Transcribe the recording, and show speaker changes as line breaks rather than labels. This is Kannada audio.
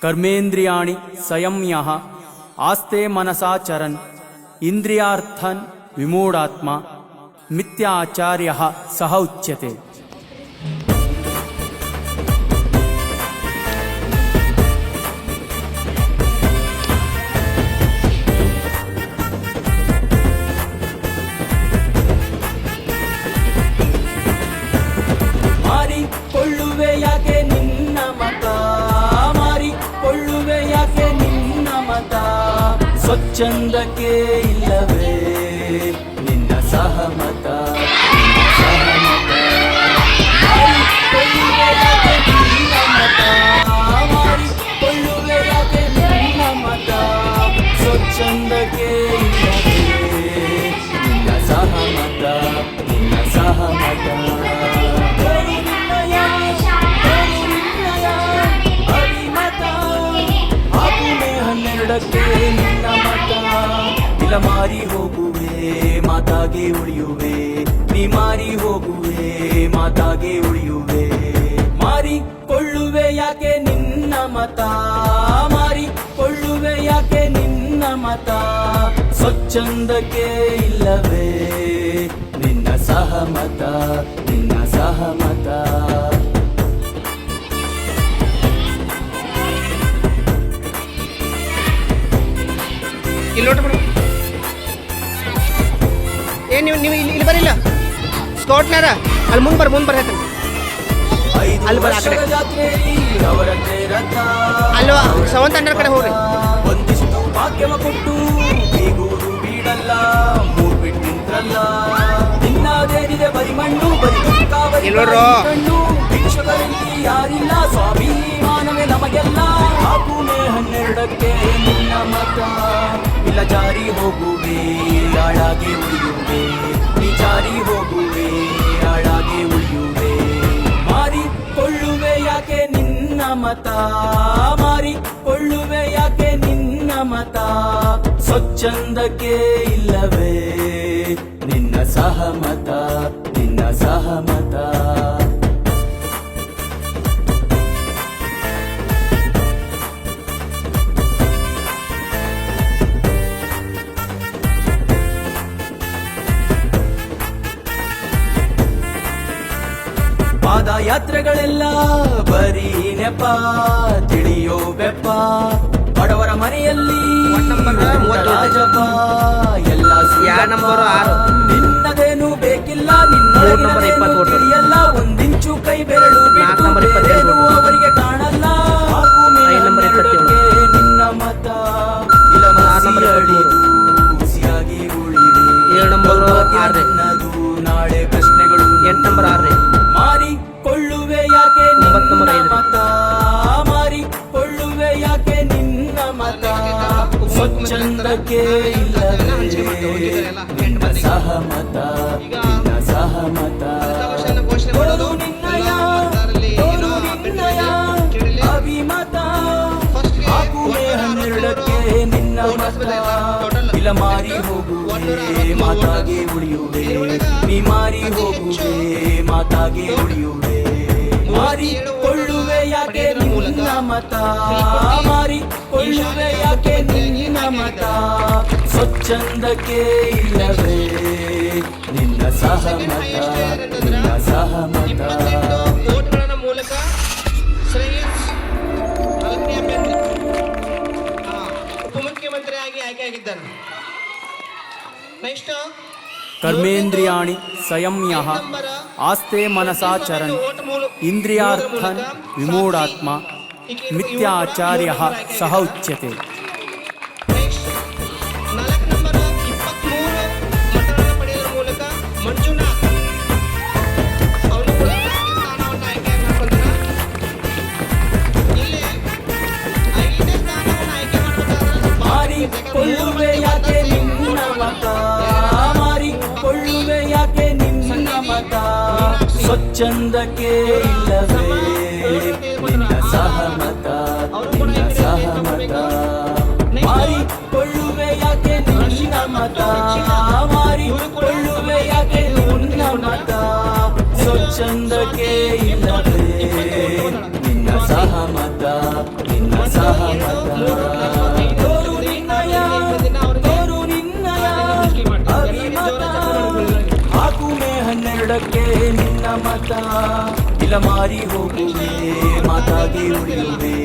कर्मेन्द्रियाणि संयम्यः आस्ते मनसा चरन् इंद्रियार्थन् विमूढात्मा मिथ्याचार्यः सः उच्यते।
ಮಾರಿಕೊಳ್ಳುವೆ ಯಾಕೆ ನಿನ್ನ ಮತ, ಮಾರಿಕೊಳ್ಳುವೆ ಯಾಕೆ ನಿನ್ನ ಮತ, ಸ್ವಚ್ಛಂದಕ್ಕೆ ಇಲ್ಲವೇ ನಿನ್ನ ಸಹಮತ, ಮಾರಿಕೊಳ್ಳುವೆ ಯಾಕೆ ನಿನ್ನ ಮತ, ಮಾರಿಕೊಳ್ಳುವೆ ಯಾಕೆ ನಿನ್ನ ಮತ, ಸ್ವಚ್ಛಂದಕ್ಕೆ ಇಲ್ಲವೇ ನಿನ್ನ ಸಹಮತ, ನಿನ್ನ ಸಹಮತ. ನಿನ್ನ ಮತ ಇಲ್ಲ ಮಾರಿ ಹೋಗುವೆ ಮಾತಾಗೆ ಉಳಿಯುವೆ, ನೀ ಮಾರಿ ಹೋಗುವೆ ಮಾತಾಗೆ ಉಳಿಯುವೆ. ಮಾರಿಕೊಳ್ಳುವೆ ಯಾಕೆ ನಿನ್ನ ಮತ, ಮಾರಿಕೊಳ್ಳುವೆ ಯಾಕೆ ನಿನ್ನ ಮತ, ಸ್ವಚ್ಛಂದಕ್ಕೆ ಇಲ್ಲವೇ ನಿನ್ನ ಸಹಮತ, ನಿನ್ನ ಸಹಮತ.
ಇಲ್ಲಿ ನೋಡ್ರಿ ಏನು ನೀವು ಇಲ್ಲಿ ಬರಿಲ್ಲ ಸ್ಕಾಟ್ನಾರ ಅಲ್ಲಿ ಮುಂದೆ ಬರ್ರಿ ಹೇಳ್ತೀನಿ ಅಲ್ಲಿ ಬರ ಅಲ್ವಾ ಸವಂತ ಅಣ್ಣರ ಕಡೆ ಹೋಗ್ರಿ.
ಒಂದಿಷ್ಟು ಭಾಗ್ಯವ ಕೊಟ್ಟು ಬೇಗೂರು ಬೀಡಲ್ಲ ಮೂರ್ ಬಿಟ್ಟಿಂತ್ರಲ್ಲ ನಿನ್ನಾದೇನಿದೆ ಬರಿ ಮಣ್ಣು ಬರಿ ಕಣ್ಣು ಭಿಕ್ಷಕರಲ್ಲಿ ಯಾರಿಲ್ಲ ಸ್ವಾಭಿಮಾನವೇ ನಮಗೆಲ್ಲ. ಹಾಕು ಮೇ 12ಕ್ಕೆ ನಿನ್ನ ಮತ ಇಲ್ಲ ಜಾರಿ ಹೋಗುವೆ ಆಳಾಗಿ ಉಳಿಯುವೆ, ನೀ ಜಾರಿ ಹೋಗುವೆ ಆಳಾಗಿ ಉಳಿಯುವೆ. ಮಾರಿಕೊಳ್ಳುವೆ ಯಾಕೆ ನಿನ್ನ ಮತ, ಮಾರಿಕೊಳ್ಳುವೆ ಯಾಕೆ ನಿನ್ನ ಮತ, ಸ್ವಚ್ಛಂದಕ್ಕೆ ಇಲ್ಲವೇ ನಿನ್ನ ಸಹಮತ, ನಿನ್ನ ಸಹಮತ. ಪಾದಯಾತ್ರೆಗಳೆಲ್ಲ ಬರೀ ನೆಪ ತಿಳಿಯೋ ಬೆಪ್ಪ, ಬಡವರ ಮನೆಯಲ್ಲಿ ರಾಜಪ್ಪ ಎಲ್ಲ ನಿನ್ನದೇನು ಬೇಕಿಲ್ಲ, ನಿನ್ನೊಳಗಿಲ್ಲ ಒಂದಿಂಚು ಕೈ ಬೆರಳು ಬೇರೇನು ಅವರಿಗೆ ಕಾಣಲ್ಲ. ಹಾಗೂ ನಿನ್ನ ಮತ ಇಲ್ಲ ಹುಸಿಯಾಗಿ ಉಳಿವೆ ನನ್ನದು ನಾಳೆ ಪ್ರಶ್ನೆಗಳು.
8
ಮಾರಿಕೊಳ್ಳುವೆ ಯಾಕೆ ನಿನ್ನ ಮತ, ಮಾರಿಕೊಳ್ಳುವೆ ಯಾಕೆ ನಿನ್ನ ಮತ, ಸ್ವಚ್ಛಂದಕ್ಕೆ ಇಲ್ಲವೇ ನಿನ್ನ ಸಹಮತ, ನಿನ್ನ ಸಹಮತ. ತೋರು ನಿನ್ನಯ ಅಭಿಮತ, ಹಾಗೂ ಮೇ 12ಕ್ಕೆ ನಿನ್ನ ಮತ ಇಲ್ಲ ಮಾರಿ ಹೋಗುವೆ ಮಾತಾಗೆ ಉಳಿಯುವೆ, ನೀ ಮಾರಿ ಹೋಗುವೆ ಮಾತಾಗೆ ಉಳಿಯುವೆ. ಮಾರಿಕೊಳ್ಳುವೆ ಯಾಕೆ ನಿನ್ನ ಮತ, ಮಾರಿಕೊಳ್ಳುವೆ ಯಾಕೆ ನಿನ್ನ ಮತ, ಸ್ವಚ್ಛಂದಕ್ಕೆ ಇಲ್ಲವೇ ನಿನ್ನ ಸಹಮತ, ನಿನ್ನ ಸಹಮತ.
ಮೂಲಕ ಶ್ರೇಯಸ್ ಉಪಮುಖ್ಯಮಂತ್ರಿಯಾಗಿ ಆಯ್ಕೆಯಾಗಿದ್ದಾನೆ. ನೆಕ್ಸ್ಟ್
कर्मेन्द्रियाणि संयम्यः आस्ते मनसा चरन् इंद्रियार्थन् विमूढात्मा मिथ्याचार्यः सः उच्यते।
ಮಾರಿಕೊಳ್ಳುವೆ ಯಾಕೆ ನಿನ್ನ ಮತ, ಮಾರಿಕೊಳ್ಳುವೆ ಯಾಕೆ ನಿನ್ನ ಮತ, ಸ್ವಚ್ಛಂದಕ್ಕೆ ಇಲ್ಲವೇ ನಿನ್ನ ಸಹಮತ, ನಿನ್ನ ಸಹಮತ. ಮಾರಿಕೊಳ್ಳುವೆ ಯಾಕೆ ನಿನ್ನ ಮತ, ಮಾರಿಕೊಳ್ಳುವೆ ಯಾಕೆ ನಿನ್ನ ಮತ, ಸ್ವಚ್ಛಂದಕ್ಕೆ ಇಲ್ಲವೇ ನಿನ್ನ ಸಹಮತ, ನಿನ್ನ ಸಹ ನೋಡಕ್ಕೆ ನಿನ್ನ ಮತ ಇಲ್ಲ ಮಾರಿ ಹೋಗುವೆ ಮಾತಾಗಿ ಉಳಿಯುವೆ